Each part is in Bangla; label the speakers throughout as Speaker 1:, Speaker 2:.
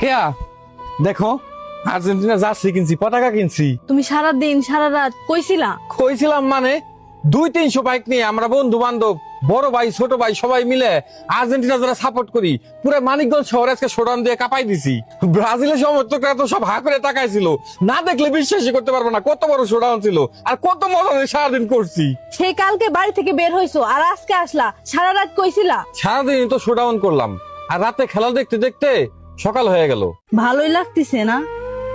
Speaker 1: হেয়া দেখো আর্জেন্টিনা জার্সি কিনছি, পতাকা কিনছি।
Speaker 2: তুমি সারা দিন সারা রাত কইছিলা?
Speaker 1: কইছিলাম মানে 200-300 বাইক নিয়ে আমরা বন্ধু বান্ধব, বড় ভাই ছোট ভাই সবাই মিলে আর্জেন্টিনা যারা সাপোর্ট করি পুরো মানিকগঞ্জ শহর আজকে শোডাউন দিয়ে কাঁপাই দিছি। ব্রাজিলের সমর্থকরা তো সব হা করে তাকাইছিল, না দেখলে বিশ্বাসই করতে পারবো না কত বড় শোডাউন ছিল আর কত মজা করে সারাদিন করছি।
Speaker 2: সেই কালকে বাড়ি থেকে বের হইছো আর আজকে আসলা, সারা রাত কইছিলা?
Speaker 1: সারাদিন তো শোডাউন করলাম আর রাতে খেলা দেখতে দেখতে সকাল হয়ে গেল।
Speaker 2: ভালোই লাগতেছে না?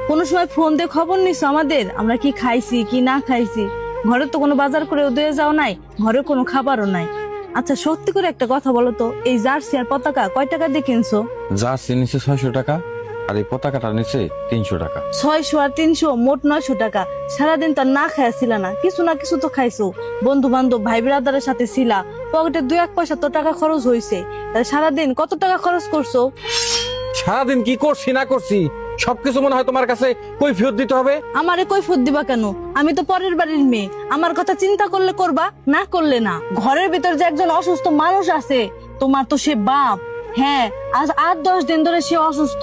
Speaker 2: কোনো সময় ফোন দিয়ে খবর নিছো আমাদের, আমরা কি খাইছি কি না খাইছি? ঘরে তো কোনো বাজার করে দিয়ে যাও নাই, ঘরে কোনো খাবারও নাই। আচ্ছা সত্যি করে একটা কথা বলো তো, এই জার্সি আর পতাকা কয় টাকা দিয়ে কিনছো?
Speaker 1: জার্সি নিচে 600 টাকা আর এই পতাকাটা নিচে 300 টাকা।
Speaker 2: 600 আর 300 মোট 900 টাকা। সারাদিন তার না খাইছিল না, কিছু না কিছু তো খাইছো, বন্ধু বান্ধব ভাই ব্রাদারের সাথে ছিলা, পকেটে 2-1 পয়সা তো টাকা খরচ হইছে। তাই সারাদিন কত টাকা খরচ করছো?
Speaker 1: সারাদিন কি করছি না করছি সবকিছু মনে হয় তোমার কাছে কৈফিয়ত দিতে হবে।
Speaker 2: আমারে কৈফিয়ত দিবা কেন? আমি তো পরের বাড়ির মেয়ে, আমার কথা চিন্তা করলে করবা, না করলে না। ঘরের ভিতর যে একজন অসুস্থ মানুষ আছে, তোমার তো সে বাপ। হ্যাঁ, আজ 8-10 দিন ধরে সে অসুস্থ,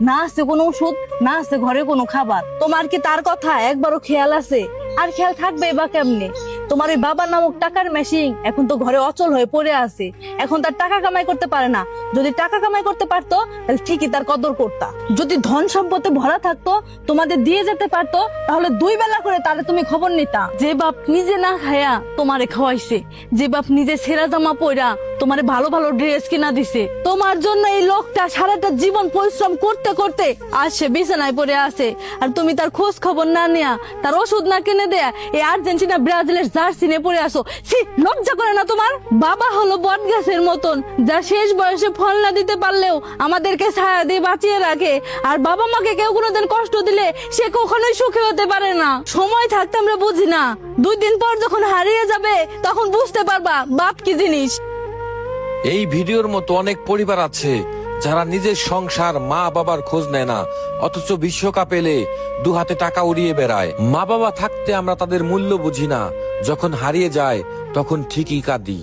Speaker 2: না আছে কোনো ওষুধ, না আছে ঘরে কোনো খাবার। তোমার কি তার কথা একবারও খেয়াল আছে? আর খেয়াল থাকবে বা কেমনে? তোমার ওই বাবা নামক টাকার মেশিন এখন তো ঘরে অচল হয়ে পড়ে আছে, এখন তার টাকা কামাই করতে পারে না। যদি টাকা কামাই করতে পারতো তাহলে ঠিকই তার কদর করতা। যদি ধন সম্পদে ভরা থাকতো, তোমাদের দিয়ে যেতে পারতো, তাহলে 2 বেলা করে তাহলে তুমি খবর নিতা। যে বাপ নিজে না খায়া তোমারে খাওয়াইছে, যে বাপ নিজে ছেঁড়া জামা পইরা তোমারে ভালো ভালো ড্রেস কিনা দিছে, তোমার জন্য এই লোকটা সারাটা জীবন পরিশ্রম করতে করতে আজ সে বিছানায় পড়ে আছে, আর তুমি তার খোঁজ খবর না নেয়া, তার ওষুধ না কিনে দেয়া এই আর্জেন্টিনা ব্রাজিলের জার্সি নিয়ে পড়ে আসো। ছি, লজ্জা করে না তোমার? বাবা হলো বট গাছের মতন, যা শেষ বয়সে ফল না দিতে পারলেও আমাদেরকে ছায়া দিয়ে বাঁচিয়ে রাখে। আর বাবা মাকে কেউ কোনোদিন কষ্ট দিলে সে কখনোই সুখী হতে পারে না। সময় থাকতে আমরা বুঝি না, 2 দিন পর যখন হারিয়ে যাবে তখন বুঝতে পারবা বাপ কি জিনিস।
Speaker 3: এই ভিডিওর মতো অনেক পরিবার আছে যারা নিজের সংসার মা বাবার খোঁজ নেয় না, অথচ বিশ্বকাপ এলে 2 হাতে টাকা উড়িয়ে বেড়ায়। মা বাবা থাকতে আমরা তাদের মূল্য বুঝি না, যখন হারিয়ে যায় তখন ঠিকই কাঁদি।